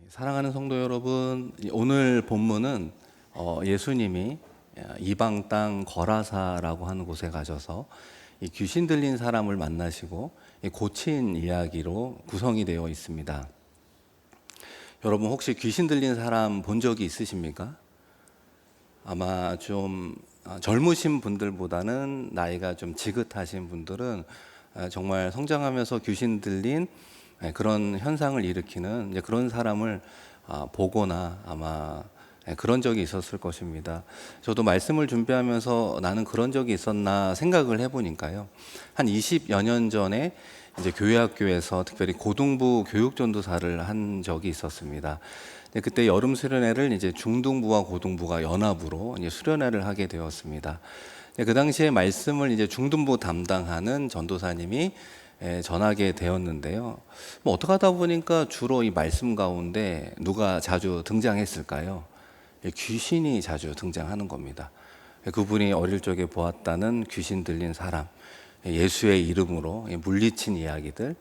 사랑하는 성도 여러분, 오늘 본문은 예수님이 이방 땅 거라사라고 하는 곳에 가셔서 이 귀신 들린 사람을 만나시고 고친 이야기로 구성이 되어 있습니다. 여러분 혹시 귀신 들린 사람 본 적이 있으십니까? 아마 좀 젊으신 분들보다는 나이가 좀 지긋하신 분들은 정말 성장하면서 귀신 들린 그런 현상을 일으키는 이제 그런 사람을 보거나 아마 그런 적이 있었을 것입니다. 저도 말씀을 준비하면서 나는 그런 적이 있었나 생각을 해보니까요. 한 20여 년 전에 이제 교회 학교에서 특별히 고등부 교육전도사를 한 적이 있었습니다. 그때 여름 수련회를 이제 중등부와 고등부가 연합으로 이제 수련회를 하게 되었습니다. 그 당시에 말씀을 이제 중등부 담당하는 전도사님이 전하게 되었는데요. 뭐 어떻게 하다 보니까 주로 이 말씀 가운데 누가 자주 등장했을까요? 귀신이 자주 등장하는 겁니다. 그분이 어릴 적에 보았다는 귀신 들린 사람, 예수의 이름으로 물리친 이야기들,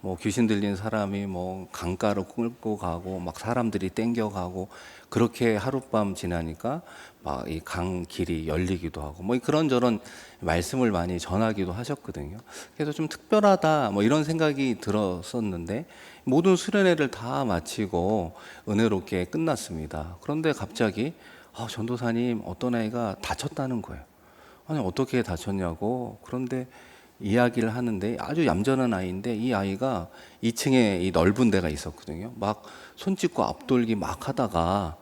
뭐 귀신 들린 사람이 뭐 강가로 끌고 가고 막 사람들이 땡겨가고 그렇게 하룻밤 지나니까 막 이 강 길이 열리기도 하고 뭐 그런저런 말씀을 많이 전하기도 하셨거든요. 그래서 좀 특별하다 뭐 이런 생각이 들었었는데 모든 수련회를 다 마치고 은혜롭게 끝났습니다. 그런데 갑자기 전도사님 어떤 아이가 다쳤다는 거예요. 아니 어떻게 다쳤냐고. 그런데 이야기를 하는데 아주 얌전한 아이인데 이 아이가 2층에 이 넓은 데가 있었거든요. 막 손짓고 앞돌기 막 하다가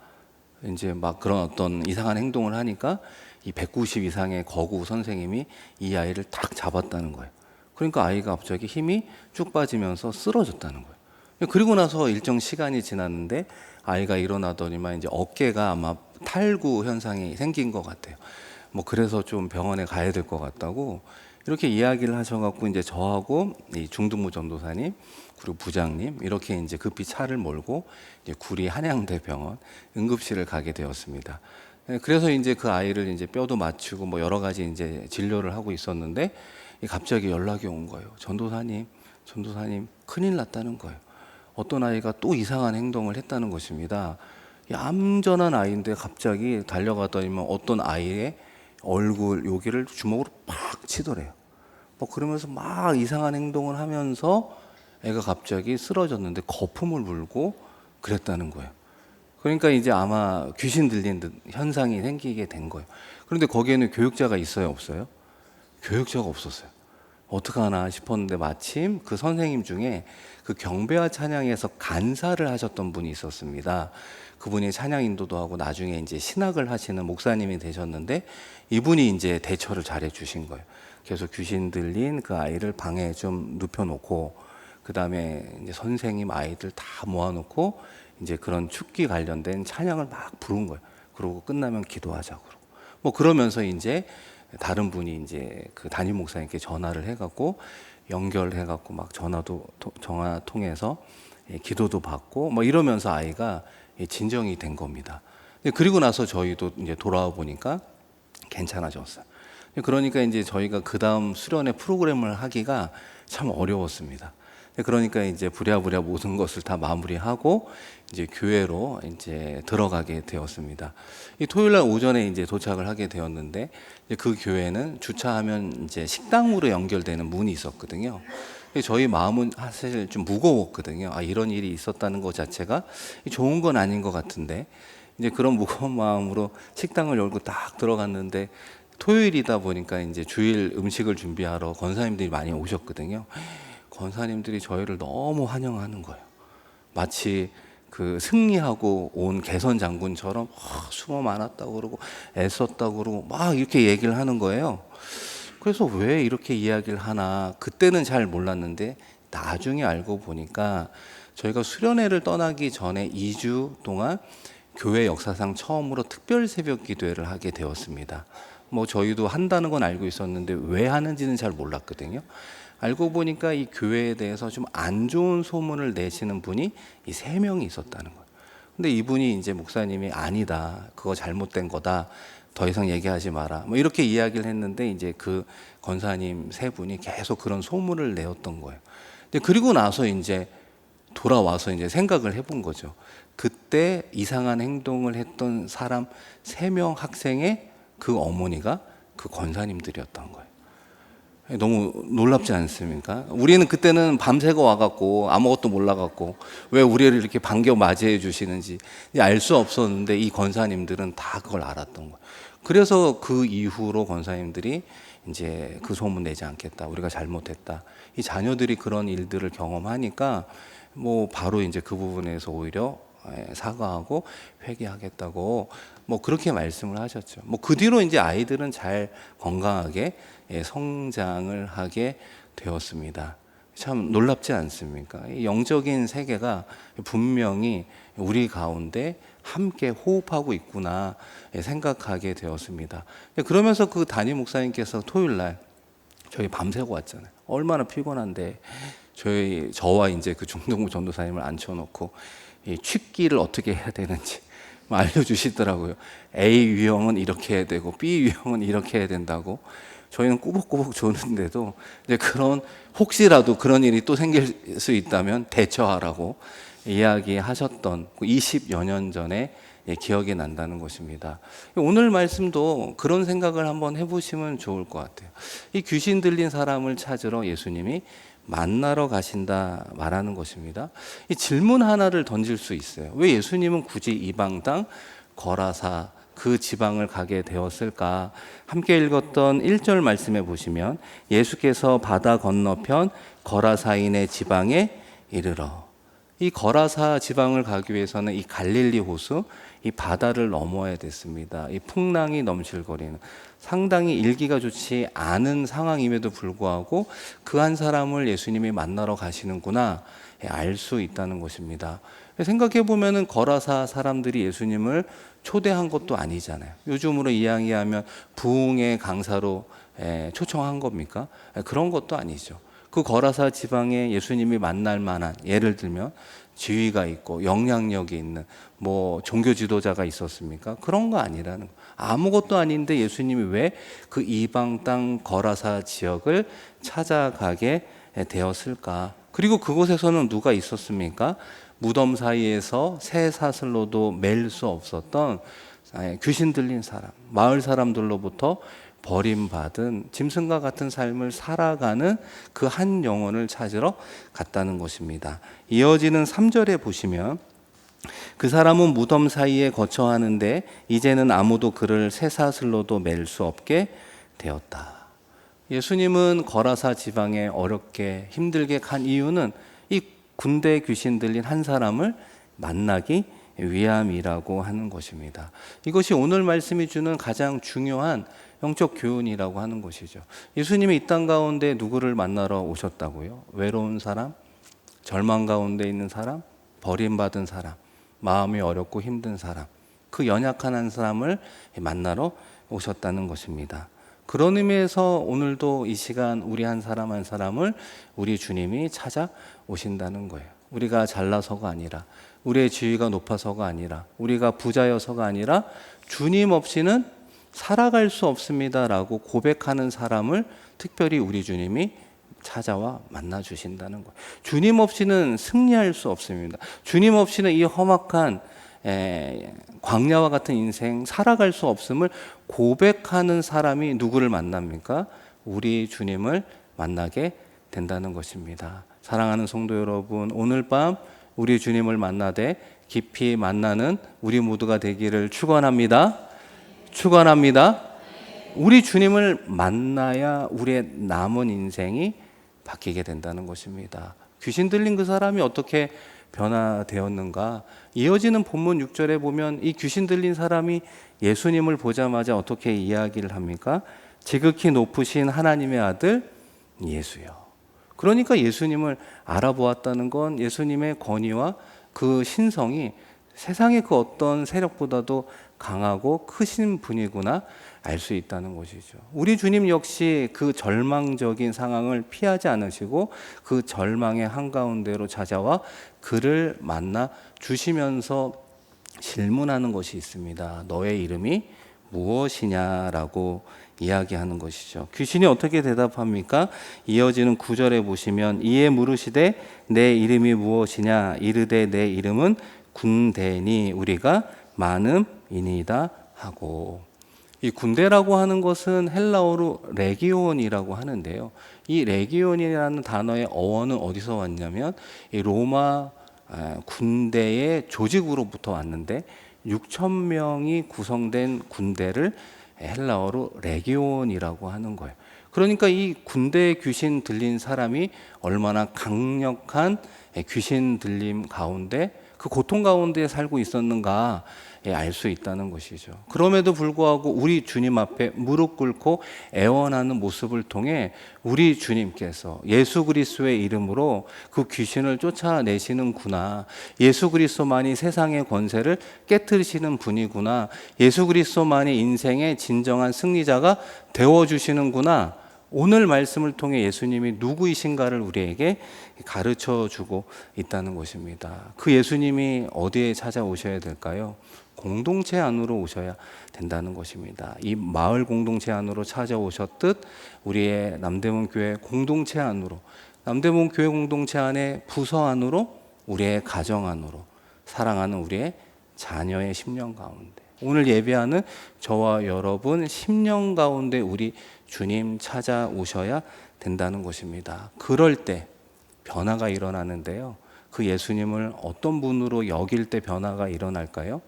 이제 막 그런 어떤 이상한 행동을 하니까 이 190 이상의 거구 선생님이 이 아이를 탁 잡았다는 거예요. 그러니까 아이가 갑자기 힘이 쭉 빠지면서 쓰러졌다는 거예요. 그리고 나서 일정 시간이 지났는데 아이가 일어나더니만 이제 어깨가 아마 탈구 현상이 생긴 것 같아요. 뭐 그래서 좀 병원에 가야 될 것 같다고 이렇게 이야기를 하셔갖고 이제 저하고 이 중등부 전도사님 그리고 부장님 이렇게 이제 급히 차를 몰고 이제 구리 한양대병원 응급실을 가게 되었습니다. 그래서 이제 그 아이를 이제 뼈도 맞추고 뭐 여러 가지 이제 진료를 하고 있었는데 갑자기 연락이 온 거예요. 전도사님 큰일 났다는 거예요. 어떤 아이가 또 이상한 행동을 했다는 것입니다. 얌전한 아이인데 갑자기 달려가더니만 어떤 아이의 얼굴 여기를 주먹으로 팍 치더래요. 뭐 그러면서 막 이상한 행동을 하면서 애가 갑자기 쓰러졌는데 거품을 불고 그랬다는 거예요. 그러니까 이제 아마 귀신 들린 듯 현상이 생기게 된 거예요. 그런데 거기에는 교육자가 있어요, 없어요? 교육자가 없었어요. 어떡하나 싶었는데 마침 그 선생님 중에 그 경배와 찬양에서 간사를 하셨던 분이 있었습니다. 그분이 찬양 인도도 하고 나중에 이제 신학을 하시는 목사님이 되셨는데 이분이 이제 대처를 잘해 주신 거예요. 그래서 귀신 들린 그 아이를 방에 좀 눕혀놓고 그 다음에 이제 선생님 아이들 다 모아놓고 이제 그런 축기 관련된 찬양을 막 부른 거예요. 그러고 끝나면 기도하자고 그러고 뭐 그러면서 이제 다른 분이 이제 그 담임 목사님께 전화를 해갖고 연결해갖고 막 전화 통해서 기도도 받고 뭐 이러면서 아이가 진정이 된 겁니다. 그리고 나서 저희도 이제 돌아와 보니까 괜찮아졌어요. 그러니까 이제 저희가 그 다음 수련회 프로그램을 하기가 참 어려웠습니다. 그러니까 이제 부랴부랴 모든 것을 다 마무리하고 이제 교회로 이제 들어가게 되었습니다. 이 토요일 날 오전에 이제 도착을 하게 되었는데 그 교회는 주차하면 이제 식당으로 연결되는 문이 있었거든요. 저희 마음은 사실 좀 무거웠거든요. 이런 일이 있었다는 것 자체가 좋은 건 아닌 것 같은데 이제 그런 무거운 마음으로 식당을 열고 딱 들어갔는데 토요일이다 보니까 이제 주일 음식을 준비하러 권사님들이 많이 오셨거든요. 권사님들이 저희를 너무 환영하는 거예요. 마치 그 승리하고 온 개선 장군처럼 수고 많았다고 그러고 애썼다고 그러고 막 이렇게 얘기를 하는 거예요. 그래서 왜 이렇게 이야기를 하나 그때는 잘 몰랐는데 나중에 알고 보니까 저희가 수련회를 떠나기 전에 2주 동안 교회 역사상 처음으로 특별 새벽 기도회를 하게 되었습니다. 뭐 저희도 한다는 건 알고 있었는데 왜 하는지는 잘 몰랐거든요. 알고 보니까 이 교회에 대해서 좀 안 좋은 소문을 내시는 분이 이 3명이 있었다는 거예요. 근데 이분이 이제 목사님이 아니다. 그거 잘못된 거다. 더 이상 얘기하지 마라. 뭐 이렇게 이야기를 했는데 이제 그 권사님 3분이 계속 그런 소문을 내었던 거예요. 근데 그리고 나서 이제 돌아와서 이제 생각을 해본 거죠. 그때 이상한 행동을 했던 사람 3명 학생의 그 어머니가 그 권사님들이었던 거예요. 너무 놀랍지 않습니까? 우리는 그때는 밤새고 와갖고 아무것도 몰라갖고 왜 우리를 이렇게 반겨 맞이해 주시는지 알 수 없었는데 이 권사님들은 다 그걸 알았던 거예요. 그래서 그 이후로 권사님들이 이제 그 소문 내지 않겠다. 우리가 잘못했다. 이 자녀들이 그런 일들을 경험하니까 뭐 바로 이제 그 부분에서 오히려 사과하고 회개하겠다고 뭐 그렇게 말씀을 하셨죠. 뭐 그 뒤로 이제 아이들은 잘 건강하게 성장을 하게 되었습니다. 참 놀랍지 않습니까? 이 영적인 세계가 분명히 우리 가운데 함께 호흡하고 있구나 생각하게 되었습니다. 그러면서 그 담임 목사님께서 토요일 날 저희 밤새고 왔잖아요. 얼마나 피곤한데 저와 이제 그 중동부 전도사님을 앉혀놓고 이 취기를 어떻게 해야 되는지 알려주시더라고요. A 유형은 이렇게 해야 되고 B 유형은 이렇게 해야 된다고. 저희는 꾸벅꾸벅 조는데도 이제 그런 혹시라도 그런 일이 또 생길 수 있다면 대처하라고 이야기하셨던 20여 년 전에 기억이 난다는 것입니다. 오늘 말씀도 그런 생각을 한번 해보시면 좋을 것 같아요. 이 귀신 들린 사람을 찾으러 예수님이 만나러 가신다 말하는 것입니다. 이 질문 하나를 던질 수 있어요. 왜 예수님은 굳이 이방 땅 거라사 그 지방을 가게 되었을까? 함께 읽었던 1절 말씀에 보시면 예수께서 바다 건너편 거라사인의 지방에 이르러, 이 거라사 지방을 가기 위해서는 이 갈릴리 호수, 이 바다를 넘어야 됐습니다. 이 풍랑이 넘실거리는 상당히 일기가 좋지 않은 상황임에도 불구하고 그 한 사람을 예수님이 만나러 가시는구나 알 수 있다는 것입니다. 생각해 보면은 거라사 사람들이 예수님을 초대한 것도 아니잖아요. 요즘으로 이야기하면 부흥의 강사로 초청한 겁니까? 그런 것도 아니죠. 그 거라사 지방에 예수님이 만날 만한, 예를 들면 지위가 있고 영향력이 있는 뭐 종교 지도자가 있었습니까? 그런 거 아니라는 거. 아무것도 아닌데 예수님이 왜 그 이방 땅 거라사 지역을 찾아가게 되었을까? 그리고 그곳에서는 누가 있었습니까? 무덤 사이에서 새 사슬로도 맬 수 없었던 귀신 들린 사람, 마을 사람들로부터 버림받은 짐승과 같은 삶을 살아가는 그 한 영혼을 찾으러 갔다는 것입니다. 이어지는 3절에 보시면 그 사람은 무덤 사이에 거처하는데 이제는 아무도 그를 쇠사슬로도 맬 수 없게 되었다. 예수님은 거라사 지방에 어렵게 힘들게 간 이유는 이 군대 귀신 들린 한 사람을 만나기 위함이라고 하는 것입니다. 이것이 오늘 말씀이 주는 가장 중요한 영적 교훈이라고 하는 것이죠. 예수님이 이 땅 가운데 누구를 만나러 오셨다고요? 외로운 사람, 절망 가운데 있는 사람, 버림받은 사람, 마음이 어렵고 힘든 사람, 그 연약한 한 사람을 만나러 오셨다는 것입니다. 그런 의미에서 오늘도 이 시간 우리 한 사람 한 사람을 우리 주님이 찾아오신다는 거예요. 우리가 잘나서가 아니라, 우리의 지위가 높아서가 아니라, 우리가 부자여서가 아니라 주님 없이는 살아갈 수 없습니다라고 고백하는 사람을 특별히 우리 주님이 찾아와 만나 주신다는 거예요. 주님 없이는 승리할 수 없습니다. 주님 없이는 이 험악한 광야와 같은 인생 살아갈 수 없음을 고백하는 사람이 누구를 만납니까? 우리 주님을 만나게 된다는 것입니다. 사랑하는 성도 여러분, 오늘 밤 우리 주님을 만나되 깊이 만나는 우리 모두가 되기를 축원합니다. 축원합니다. 우리 주님을 만나야 우리의 남은 인생이 바뀌게 된다는 것입니다. 귀신 들린 그 사람이 어떻게 변화되었는가? 이어지는 본문 6절에 보면 이 귀신 들린 사람이 예수님을 보자마자 어떻게 이야기를 합니까? 지극히 높으신 하나님의 아들 예수요. 그러니까 예수님을 알아보았다는 건 예수님의 권위와 그 신성이 세상의 그 어떤 세력보다도 강하고 크신 분이구나 알 수 있다는 것이죠. 우리 주님 역시 그 절망적인 상황을 피하지 않으시고 그 절망의 한가운데로 찾아와 그를 만나 주시면서 질문하는 것이 있습니다. 너의 이름이 무엇이냐라고 이야기하는 것이죠. 귀신이 어떻게 대답합니까? 이어지는 9절에 보시면 이에 물으시되 내 이름이 무엇이냐 이르되 내 이름은 군대니 우리가 많음이니이다 하고, 이 군대라고 하는 것은 헬라어로 레기온이라고 하는데요. 이 레기온이라는 단어의 어원은 어디서 왔냐면 이 로마 군대의 조직으로부터 왔는데 6천 명이 구성된 군대를 헬라어로 레기온이라고 하는 거예요. 그러니까 이 군대에 귀신 들린 사람이 얼마나 강력한 귀신 들림 가운데 그 고통 가운데 살고 있었는가 알 수 있다는 것이죠. 그럼에도 불구하고 우리 주님 앞에 무릎 꿇고 애원하는 모습을 통해 우리 주님께서 예수 그리스도의 이름으로 그 귀신을 쫓아내시는구나, 예수 그리스도만이 세상의 권세를 깨뜨리시는 분이구나, 예수 그리스도만이 인생의 진정한 승리자가 되어주시는구나, 오늘 말씀을 통해 예수님이 누구이신가를 우리에게 가르쳐 주고 있다는 것입니다. 그 예수님이 어디에 찾아오셔야 될까요? 공동체 안으로 오셔야 된다는 것입니다. 이 마을 공동체 안으로 찾아오셨듯 우리의 남대문 교회 공동체 안으로, 남대문 교회 공동체 안에 부서 안으로, 우리의 가정 안으로, 사랑하는 우리의 자녀의 심령 가운데, 오늘 예배하는 저와 여러분 심령 가운데 우리 주님 찾아오셔야 된다는 것입니다. 그럴 때 변화가 일어나는데요. 그 예수님을 어떤 분으로 여길 때 변화가 일어날까요?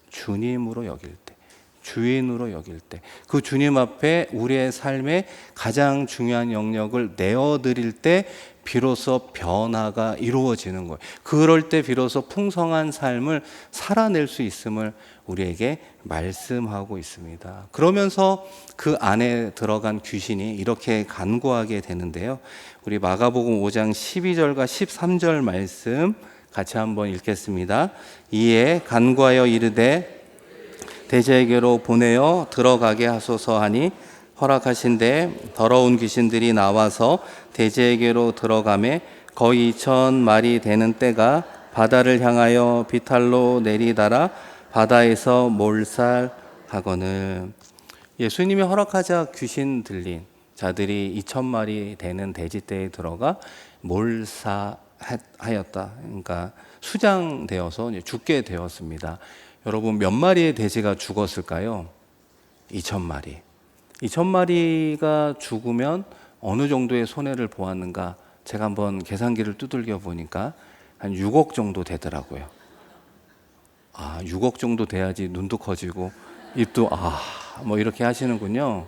주님으로 여길 때, 주인으로 여길 때, 그 주님 앞에 우리의 삶의 가장 중요한 영역을 내어드릴 때 비로소 변화가 이루어지는 거예요. 그럴 때 비로소 풍성한 삶을 살아낼 수 있음을 우리에게 말씀하고 있습니다. 그러면서 그 안에 들어간 귀신이 이렇게 간구하게 되는데요. 우리 마가복음 5장 12절과 13절 말씀 같이 한번 읽겠습니다. 이에 간구하여 이르되 대제에게로 보내어 들어가게 하소서 하니 허락하신대 더러운 귀신들이 나와서 대제에게로 들어가매 거의 2,000마리 되는 떼가 바다를 향하여 비탈로 내리다라 바다에서 몰살하거늘. 예수님이 허락하자 귀신 들린 자들이 2,000마리 되는 돼지떼에 들어가 몰사하였다. 그러니까 수장되어서 죽게 되었습니다. 여러분, 몇 마리의 돼지가 죽었을까요? 2,000마리. 2,000마리가 죽으면 어느 정도의 손해를 보았는가? 제가 한번 계산기를 두들겨 보니까 한 6억 정도 되더라고요. 6억 정도 돼야지 눈도 커지고 입도 뭐 이렇게 하시는군요.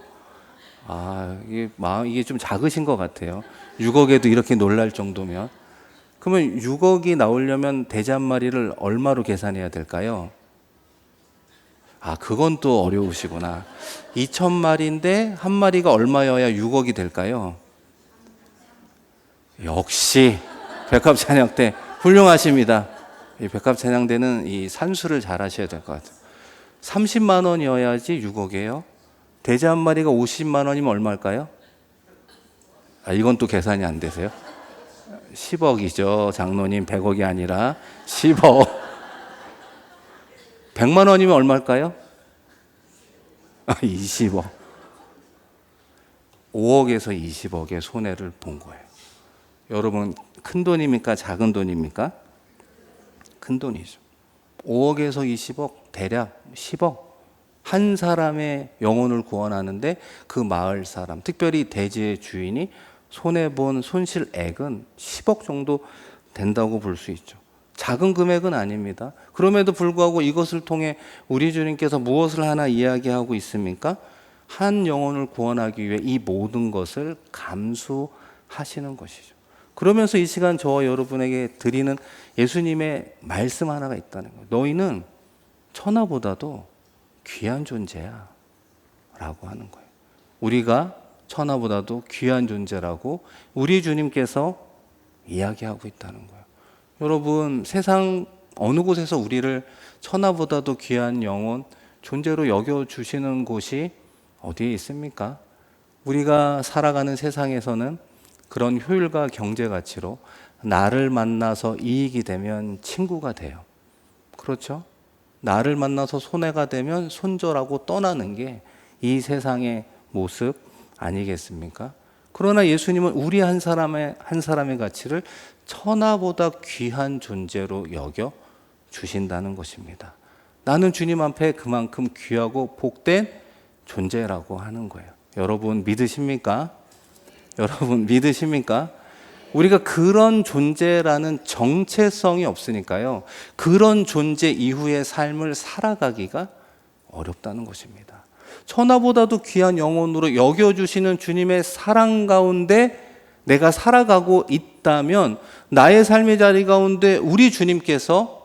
이게 좀 작으신 것 같아요. 6억에도 이렇게 놀랄 정도면. 그러면 6억이 나오려면 돼지 한 마리를 얼마로 계산해야 될까요? 그건 또 어려우시구나. 2,000마리인데 한 마리가 얼마여야 6억이 될까요? 역시 백합찬양대 훌륭하십니다. 이 백합찬양대는 이 산수를 잘 하셔야 될 것 같아요. 30만 원이어야지 6억이에요. 돼지 한 마리가 50만 원이면 얼마일까요? 이건 또 계산이 안 되세요? 10억이죠. 장로님, 100억이 아니라 10억. 100만 원이면 얼마일까요? 20억. 5억에서 20억의 손해를 본 거예요. 여러분, 큰 돈입니까? 작은 돈입니까? 큰 돈이죠. 5억에서 20억, 대략 10억. 한 사람의 영혼을 구원하는데 그 마을 사람, 특별히 대지의 주인이 손해본 손실액은 10억 정도 된다고 볼 수 있죠. 작은 금액은 아닙니다. 그럼에도 불구하고 이것을 통해 우리 주님께서 무엇을 하나 이야기하고 있습니까? 한 영혼을 구원하기 위해 이 모든 것을 감수하시는 것이죠. 그러면서 이 시간 저와 여러분에게 드리는 예수님의 말씀 하나가 있다는 거예요. 너희는 천하보다도 귀한 존재야 라고 하는 거예요. 우리가 천하보다도 귀한 존재라고 우리 주님께서 이야기하고 있다는 거예요. 여러분, 세상 어느 곳에서 우리를 천하보다도 귀한 영혼, 존재로 여겨주시는 곳이 어디에 있습니까? 우리가 살아가는 세상에서는 그런 효율과 경제 가치로 나를 만나서 이익이 되면 친구가 돼요. 그렇죠? 나를 만나서 손해가 되면 손절하고 떠나는 게 이 세상의 모습 아니겠습니까? 그러나 예수님은 우리 한 사람의 가치를 천하보다 귀한 존재로 여겨 주신다는 것입니다. 나는 주님 앞에 그만큼 귀하고 복된 존재라고 하는 거예요. 여러분 믿으십니까? 여러분 믿으십니까? 우리가 그런 존재라는 정체성이 없으니까요. 그런 존재 이후의 삶을 살아가기가 어렵다는 것입니다. 천하보다도 귀한 영혼으로 여겨주시는 주님의 사랑 가운데 내가 살아가고 있다면 나의 삶의 자리 가운데 우리 주님께서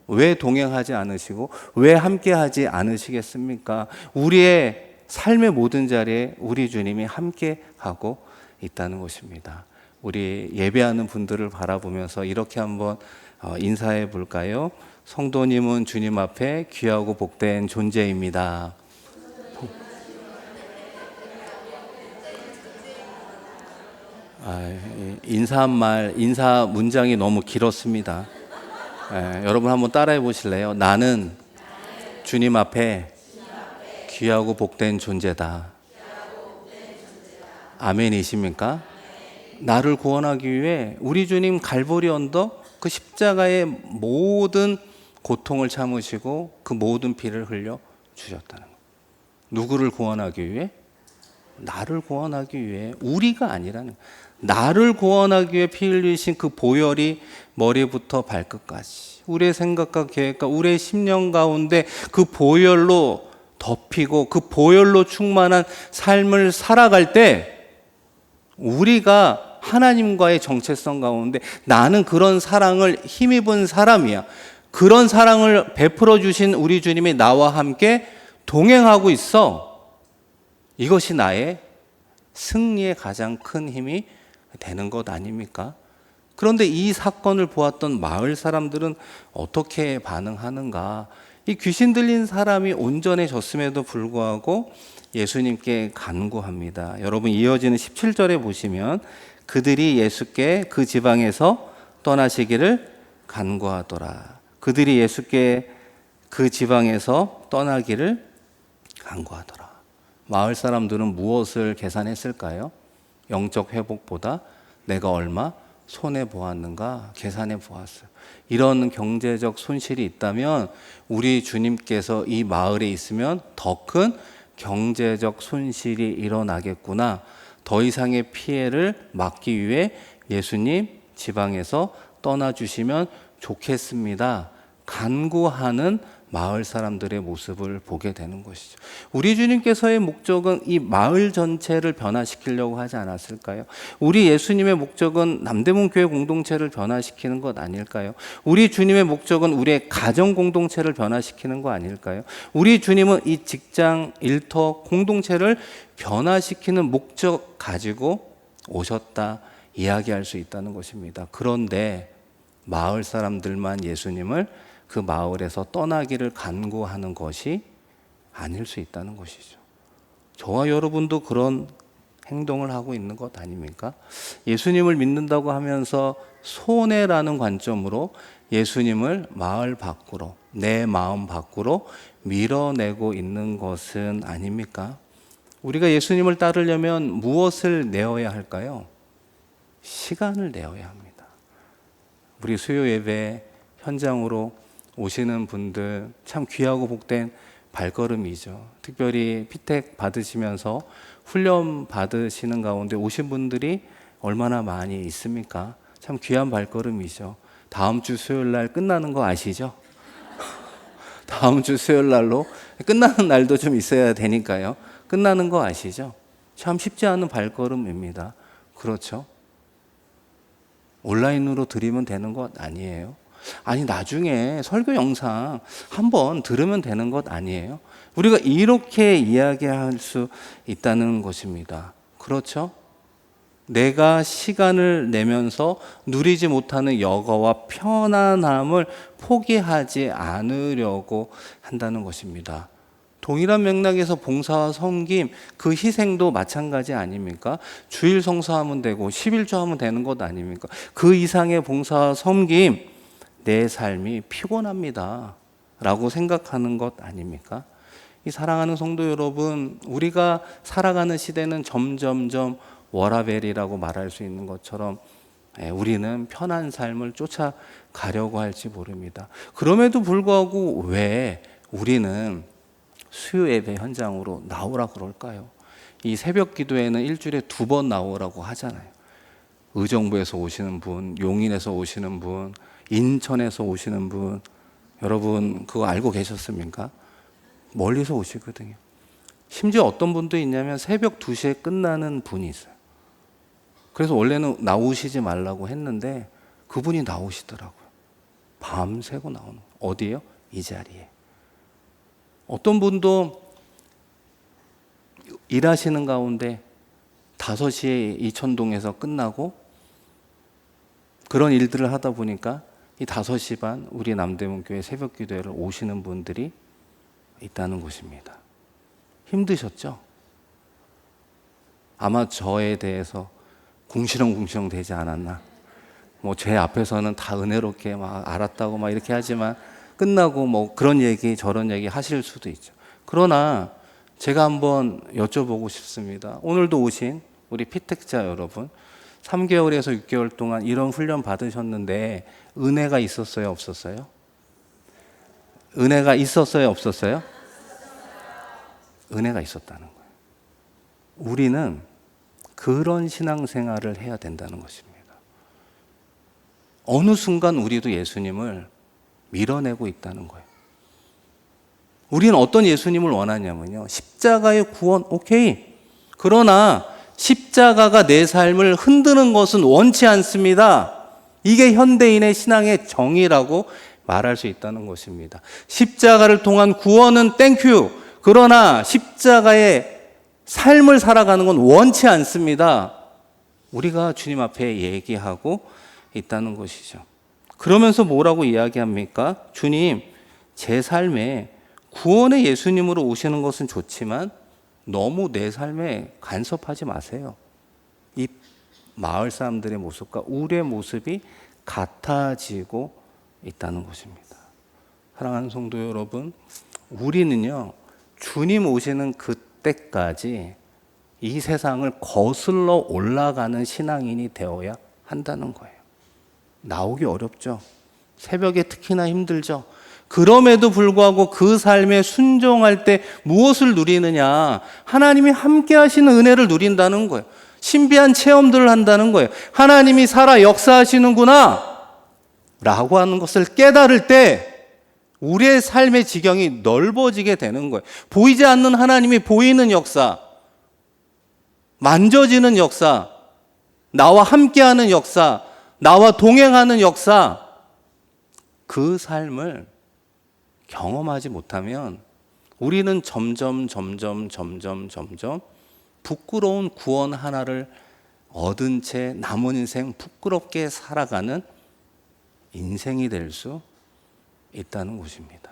왜 동행하지 않으시고 왜 함께하지 않으시겠습니까? 우리의 삶의 모든 자리에 우리 주님이 함께하고 있다는 것입니다. 우리 예배하는 분들을 바라보면서 이렇게 한번 인사해 볼까요? 성도님은 주님 앞에 귀하고 복된 존재입니다. 인사 문장이 너무 길었습니다. 여러분 한번 따라해 보실래요? 나는 주님 앞에 귀하고 복된 존재다. 아멘이십니까? 나를 구원하기 위해 우리 주님 갈보리 언덕 그 십자가의 모든 고통을 참으시고 그 모든 피를 흘려 주셨다는 것. 누구를 구원하기 위해? 나를 구원하기 위해. 우리가 아니라는 거예요. 나를 구원하기 위해 피 흘리신 그 보혈이 머리부터 발끝까지 우리의 생각과 계획과 우리의 심령 가운데 그 보혈로 덮이고 그 보혈로 충만한 삶을 살아갈 때 우리가 하나님과의 정체성 가운데 나는 그런 사랑을 힘입은 사람이야. 그런 사랑을 베풀어 주신 우리 주님이 나와 함께 동행하고 있어. 이것이 나의 승리의 가장 큰 힘이 되는 것 아닙니까? 그런데 이 사건을 보았던 마을 사람들은 어떻게 반응하는가? 이 귀신 들린 사람이 온전해졌음에도 불구하고 예수님께 간구합니다. 여러분 이어지는 17절에 보시면 그들이 예수께 그 지방에서 떠나시기를 간구하더라. 그들이 예수께 그 지방에서 떠나기를 간구하더라. 마을 사람들은 무엇을 계산했을까요? 영적 회복보다 내가 얼마 손해 보았는가 계산해 보았어요. 이런 경제적 손실이 있다면 우리 주님께서 이 마을에 있으면 더 큰 경제적 손실이 일어나겠구나. 더 이상의 피해를 막기 위해 예수님 지방에서 떠나주시면 좋겠습니다. 간구하는 마을 사람들의 모습을 보게 되는 것이죠. 우리 주님께서의 목적은 이 마을 전체를 변화시키려고 하지 않았을까요? 우리 예수님의 목적은 남대문 교회 공동체를 변화시키는 것 아닐까요? 우리 주님의 목적은 우리의 가정 공동체를 변화시키는 거 아닐까요? 우리 주님은 이 직장, 일터, 공동체를 변화시키는 목적 가지고 오셨다 이야기할 수 있다는 것입니다. 그런데 마을 사람들만 예수님을 그 마을에서 떠나기를 간구하는 것이 아닐 수 있다는 것이죠. 저와 여러분도 그런 행동을 하고 있는 것 아닙니까? 예수님을 믿는다고 하면서 손해라는 관점으로 예수님을 마을 밖으로, 내 마음 밖으로 밀어내고 있는 것은 아닙니까? 우리가 예수님을 따르려면 무엇을 내어야 할까요? 시간을 내어야 합니다. 우리 수요 예배 현장으로 오시는 분들 참 귀하고 복된 발걸음이죠. 특별히 피택 받으시면서 훈련 받으시는 가운데 오신 분들이 얼마나 많이 있습니까? 참 귀한 발걸음이죠. 다음 주 수요일 날 끝나는 거 아시죠? 다음 주 수요일 날로 끝나는 날도 좀 있어야 되니까요. 끝나는 거 아시죠? 참 쉽지 않은 발걸음입니다. 그렇죠? 온라인으로 드리면 되는 것 아니에요? 아니 나중에 설교 영상 한번 들으면 되는 것 아니에요? 우리가 이렇게 이야기할 수 있다는 것입니다. 그렇죠? 내가 시간을 내면서 누리지 못하는 여가와 편안함을 포기하지 않으려고 한다는 것입니다. 동일한 맥락에서 봉사와 섬김, 그 희생도 마찬가지 아닙니까? 주일 성수하면 되고 11조 하면 되는 것 아닙니까? 그 이상의 봉사와 섬김, 내 삶이 피곤합니다 라고 생각하는 것 아닙니까? 이 사랑하는 성도 여러분, 우리가 살아가는 시대는 점점점 워라벨이라고 말할 수 있는 것처럼 우리는 편한 삶을 쫓아가려고 할지 모릅니다. 그럼에도 불구하고 왜 우리는 수요 예배 현장으로 나오라 그럴까요? 이 새벽 기도에는 일주일에 2번 나오라고 하잖아요. 의정부에서 오시는 분, 용인에서 오시는 분, 인천에서 오시는 분, 여러분 그거 알고 계셨습니까? 멀리서 오시거든요. 심지어 어떤 분도 있냐면 새벽 2시에 끝나는 분이 있어요. 그래서 원래는 나오시지 말라고 했는데 그분이 나오시더라고요. 밤새고 나오는. 어디에요? 이 자리에. 어떤 분도 일하시는 가운데 5시에 이천동에서 끝나고 그런 일들을 하다 보니까 이 5시 반 우리 남대문교회 새벽 기도회를 오시는 분들이 있다는 것입니다. 힘드셨죠? 아마 저에 대해서 궁시렁궁시렁 되지 않았나. 뭐 제 앞에서는 다 은혜롭게 막 알았다고 막 이렇게 하지만 끝나고 뭐 그런 얘기 저런 얘기 하실 수도 있죠. 그러나 제가 한번 여쭤보고 싶습니다. 오늘도 오신 우리 피택자 여러분, 3개월에서 6개월 동안 이런 훈련 받으셨는데 은혜가 있었어요, 없었어요? 은혜가 있었어요, 없었어요? 은혜가 있었다는 거예요. 우리는 그런 신앙생활을 해야 된다는 것입니다. 어느 순간 우리도 예수님을 밀어내고 있다는 거예요. 우리는 어떤 예수님을 원하냐면요, 십자가의 구원, 오케이. 그러나 십자가가 내 삶을 흔드는 것은 원치 않습니다. 이게 현대인의 신앙의 정의라고 말할 수 있다는 것입니다. 십자가를 통한 구원은 땡큐. 그러나 십자가의 삶을 살아가는 건 원치 않습니다. 우리가 주님 앞에 얘기하고 있다는 것이죠. 그러면서 뭐라고 이야기합니까? 주님, 제 삶에 구원의 예수님으로 오시는 것은 좋지만 너무 내 삶에 간섭하지 마세요. 이 마을 사람들의 모습과 우리의 모습이 같아지고 있다는 것입니다. 사랑하는 성도 여러분, 우리는요, 주님 오시는 그때까지 이 세상을 거슬러 올라가는 신앙인이 되어야 한다는 거예요. 나오기 어렵죠. 새벽에 특히나 힘들죠. 그럼에도 불구하고 그 삶에 순종할 때 무엇을 누리느냐? 하나님이 함께 하시는 은혜를 누린다는 거예요. 신비한 체험들을 한다는 거예요. 하나님이 살아 역사하시는구나 라고 하는 것을 깨달을 때 우리의 삶의 지경이 넓어지게 되는 거예요. 보이지 않는 하나님이 보이는 역사, 만져지는 역사, 나와 함께하는 역사, 나와 동행하는 역사, 그 삶을 경험하지 못하면 우리는 점점 부끄러운 구원 하나를 얻은 채 남은 인생 부끄럽게 살아가는 인생이 될 수 있다는 것입니다.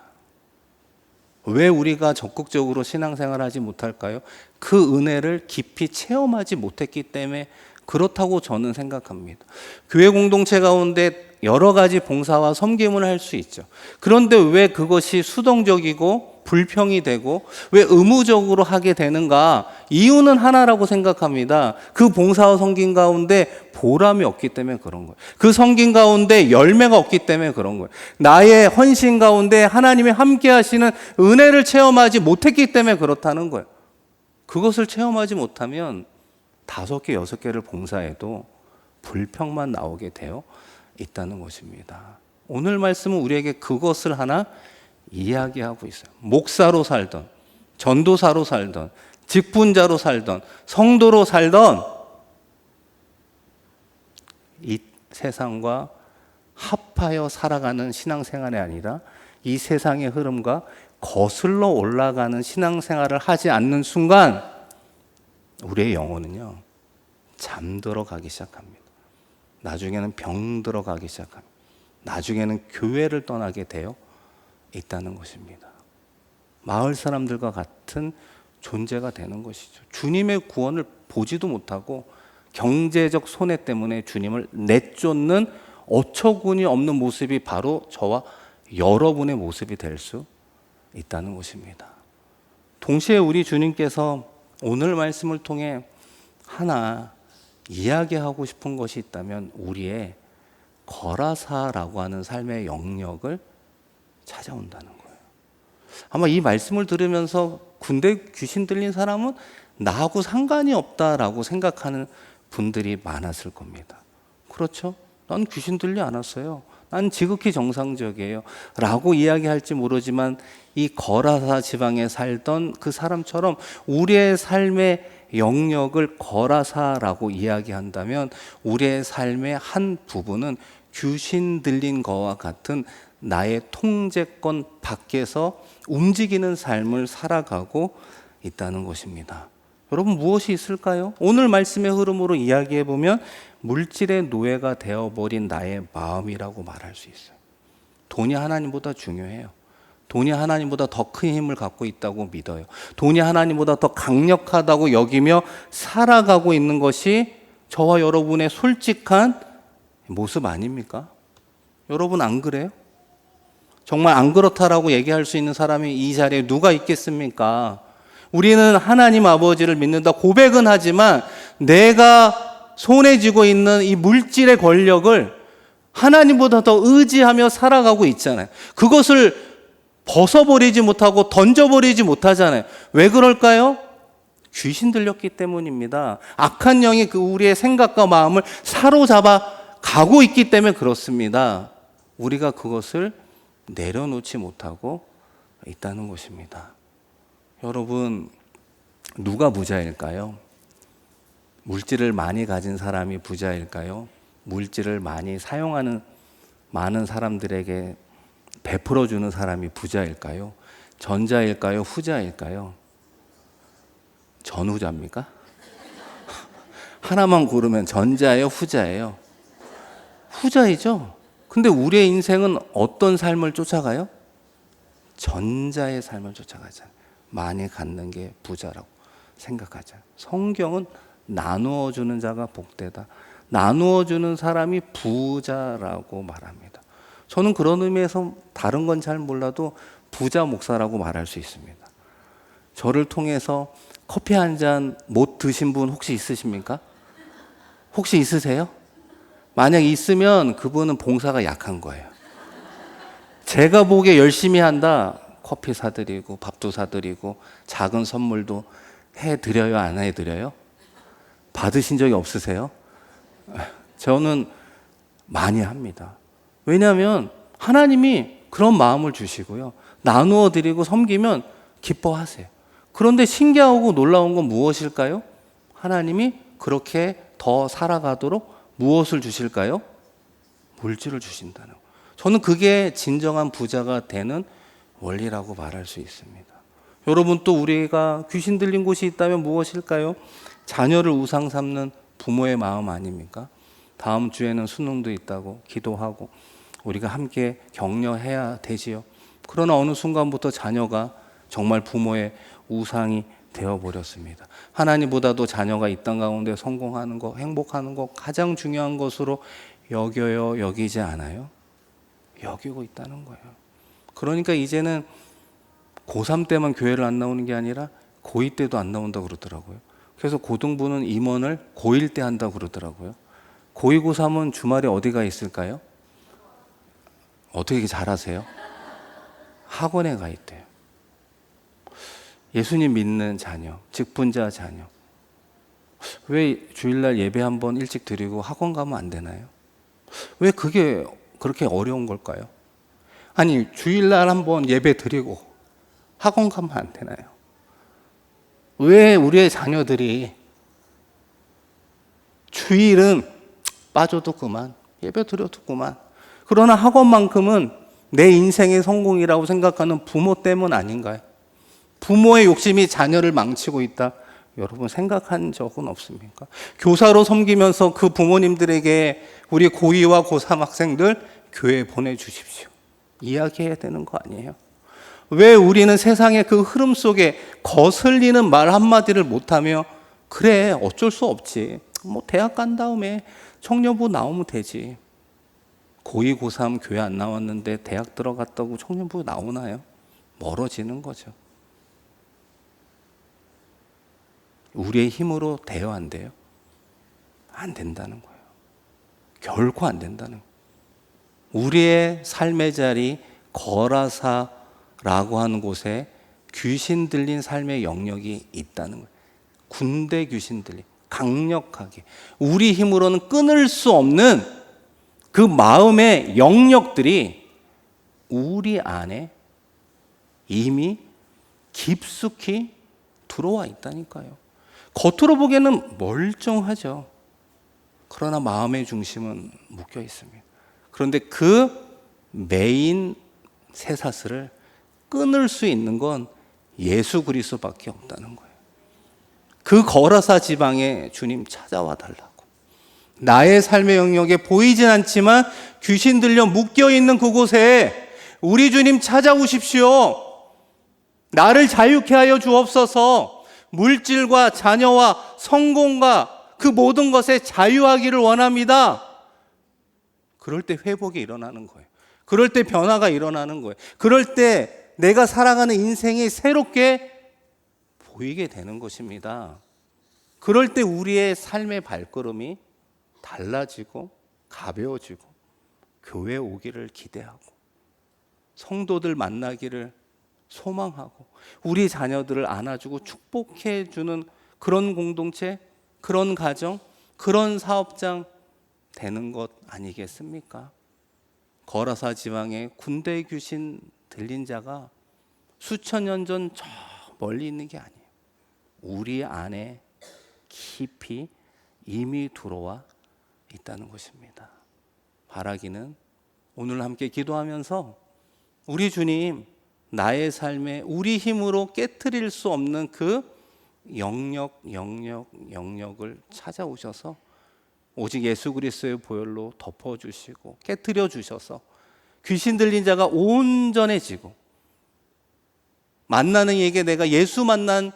왜 우리가 적극적으로 신앙생활을 하지 못할까요? 그 은혜를 깊이 체험하지 못했기 때문에 그렇다고 저는 생각합니다. 교회 공동체 가운데 여러 가지 봉사와 섬김을 할 수 있죠. 그런데 왜 그것이 수동적이고 불평이 되고 왜 의무적으로 하게 되는가? 이유는 하나라고 생각합니다. 그 봉사와 섬김 가운데 보람이 없기 때문에 그런 거예요. 그 섬김 가운데 열매가 없기 때문에 그런 거예요. 나의 헌신 가운데 하나님이 함께 하시는 은혜를 체험하지 못했기 때문에 그렇다는 거예요. 그것을 체험하지 못하면 5개, 6개를 봉사해도 불평만 나오게 되어 있다는 것입니다. 오늘 말씀은 우리에게 그것을 하나 이야기하고 있어요. 목사로 살던, 전도사로 살던, 직분자로 살던, 성도로 살던 이 세상과 합하여 살아가는 신앙생활이 아니라 이 세상의 흐름과 거슬러 올라가는 신앙생활을 하지 않는 순간 우리의 영혼은요, 잠들어 가기 시작합니다. 나중에는 병들어 가기 시작합니다. 나중에는 교회를 떠나게 되어 있다는 것입니다. 마을 사람들과 같은 존재가 되는 것이죠. 주님의 구원을 보지도 못하고 경제적 손해 때문에 주님을 내쫓는 어처구니 없는 모습이 바로 저와 여러분의 모습이 될 수 있다는 것입니다. 동시에 우리 주님께서 오늘 말씀을 통해 하나 이야기하고 싶은 것이 있다면 우리의 거라사라고 하는 삶의 영역을 찾아온다는 거예요. 아마 이 말씀을 들으면서 군대 귀신 들린 사람은 나하고 상관이 없다라고 생각하는 분들이 많았을 겁니다. 그렇죠? 난 귀신 들리 않았어요. 난 지극히 정상적이에요. 라고 이야기할지 모르지만 이 거라사 지방에 살던 그 사람처럼 우리의 삶의 영역을 거라사라고 이야기한다면 우리의 삶의 한 부분은 귀신 들린 거와 같은 나의 통제권 밖에서 움직이는 삶을 살아가고 있다는 것입니다. 여러분, 무엇이 있을까요? 오늘 말씀의 흐름으로 이야기해 보면 물질의 노예가 되어버린 나의 마음이라고 말할 수 있어요. 돈이 하나님보다 중요해요. 돈이 하나님보다 더 큰 힘을 갖고 있다고 믿어요. 돈이 하나님보다 더 강력하다고 여기며 살아가고 있는 것이 저와 여러분의 솔직한 모습 아닙니까? 여러분 안 그래요? 정말 안 그렇다라고 얘기할 수 있는 사람이 이 자리에 누가 있겠습니까? 우리는 하나님 아버지를 믿는다 고백은 하지만 내가 손에 쥐고 있는 이 물질의 권력을 하나님보다 더 의지하며 살아가고 있잖아요. 그것을 벗어버리지 못하고 던져버리지 못하잖아요. 왜 그럴까요? 귀신 들렸기 때문입니다. 악한 영이 그 우리의 생각과 마음을 사로잡아 가고 있기 때문에 그렇습니다. 우리가 그것을 내려놓지 못하고 있다는 것입니다. 여러분, 누가 부자일까요? 물질을 많이 가진 사람이 부자일까요? 물질을 많이 사용하는 많은 사람들에게 베풀어주는 사람이 부자일까요? 전자일까요? 후자일까요? 전후자입니까? 하나만 고르면 전자예요? 후자예요? 후자이죠? 근데 우리의 인생은 어떤 삶을 쫓아가요? 전자의 삶을 쫓아가잖아요. 많이 갖는 게 부자라고 생각하잖아요. 성경은 나누어 주는 자가 복되다. 나누어 주는 사람이 부자라고 말합니다. 저는 그런 의미에서 다른 건 잘 몰라도 부자 목사라고 말할 수 있습니다. 저를 통해서 커피 한 잔 못 드신 분 혹시 있으십니까? 혹시 있으세요? 만약 있으면 그분은 봉사가 약한 거예요. 제가 보기에 열심히 한다. 커피 사드리고 밥도 사드리고 작은 선물도 해드려요? 안 해드려요? 받으신 적이 없으세요? 저는 많이 합니다. 왜냐하면 하나님이 그런 마음을 주시고요. 나누어 드리고 섬기면 기뻐하세요. 그런데 신기하고 놀라운 건 무엇일까요? 하나님이 그렇게 더 살아가도록 무엇을 주실까요? 물질을 주신다는 거. 저는 그게 진정한 부자가 되는 원리라고 말할 수 있습니다. 여러분, 또 우리가 귀신 들린 곳이 있다면 무엇일까요? 자녀를 우상 삼는 부모의 마음 아닙니까? 다음 주에는 수능도 있다고 기도하고 우리가 함께 격려해야 되지요. 그러나 어느 순간부터 자녀가 정말 부모의 우상이 되어버렸습니다. 하나님보다도 자녀가 이 땅 가운데 성공하는 것, 행복하는 것 가장 중요한 것으로 여겨요, 여기지 않아요? 여기고 있다는 거예요. 그러니까 이제는 고3 때만 교회를 안 나오는 게 아니라 고2 때도 안 나온다고 그러더라고요. 그래서 고등부는 임원을 고1 때 한다고 그러더라고요. 고2, 고3은 주말에 어디가 있을까요? 어떻게 이렇게 잘하세요? 학원에 가 있대요. 예수님 믿는 자녀, 직분자 자녀. 왜 주일날 예배 한번 일찍 드리고 학원 가면 안 되나요? 왜 그게 그렇게 어려운 걸까요? 아니, 주일날 한번 예배 드리고 학원 가면 안 되나요? 왜 우리의 자녀들이 주일은 빠져도 그만, 예배 드려도 그만, 그러나 학원만큼은 내 인생의 성공이라고 생각하는 부모 때문 아닌가요? 부모의 욕심이 자녀를 망치고 있다. 여러분 생각한 적은 없습니까? 교사로 섬기면서 그 부모님들에게 우리 고2와 고3 학생들 교회 보내주십시오. 이야기해야 되는 거 아니에요? 왜 우리는 세상의 그 흐름 속에 거슬리는 말 한마디를 못하며 그래 어쩔 수 없지, 뭐 대학 간 다음에 청년부 나오면 되지. 고2, 고3 교회 안 나왔는데 대학 들어갔다고 청년부 나오나요? 멀어지는 거죠. 우리의 힘으로 돼요, 안 돼요? 안 된다는 거예요. 결코 안 된다는 거예요. 우리의 삶의 자리 거라사라고 하는 곳에 귀신 들린 삶의 영역이 있다는 거예요. 군대 귀신 들린, 강력하게 우리 힘으로는 끊을 수 없는 그 마음의 영역들이 우리 안에 이미 깊숙이 들어와 있다니까요. 겉으로 보기에는 멀쩡하죠. 그러나 마음의 중심은 묶여 있습니다. 그런데 그 메인 쇠사슬을 끊을 수 있는 건 예수 그리스도밖에 없다는 거예요. 그 거라사 지방에 주님 찾아와 달라고. 나의 삶의 영역에 보이진 않지만 귀신 들려 묶여 있는 그곳에 우리 주님 찾아오십시오. 나를 자유케 하여 주옵소서. 물질과 자녀와 성공과 그 모든 것에 자유하기를 원합니다. 그럴 때 회복이 일어나는 거예요. 그럴 때 변화가 일어나는 거예요. 그럴 때 내가 살아가는 인생이 새롭게 보이게 되는 것입니다. 그럴 때 우리의 삶의 발걸음이 달라지고 가벼워지고 교회 오기를 기대하고 성도들 만나기를 소망하고 우리 자녀들을 안아주고 축복해 주는 그런 공동체, 그런 가정, 그런 사업장 되는 것 아니겠습니까? 거라사 지방에 군대 귀신 들린 자가 수천 년 전 저 멀리 있는 게 아니에요. 우리 안에 깊이 이미 들어와 있다는 것입니다. 바라기는 오늘 함께 기도하면서 우리 주님, 나의 삶에 우리 힘으로 깨트릴 수 없는 그 영역을 찾아오셔서 오직 예수 그리스도의 보혈로 덮어주시고 깨트려 주셔서 귀신 들린 자가 온전해지고 만나는 이에게 내가 예수 만난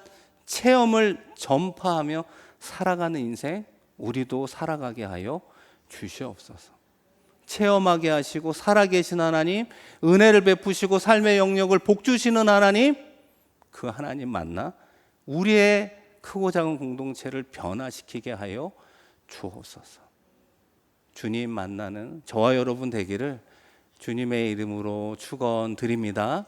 체험을 전파하며 살아가는 인생 우리도 살아가게 하여 주시옵소서. 체험하게 하시고 살아계신 하나님, 은혜를 베푸시고 삶의 영역을 복주시는 하나님, 그 하나님 만나 우리의 크고 작은 공동체를 변화시키게 하여 주옵소서. 주님 만나는 저와 여러분 되기를 주님의 이름으로 축원드립니다.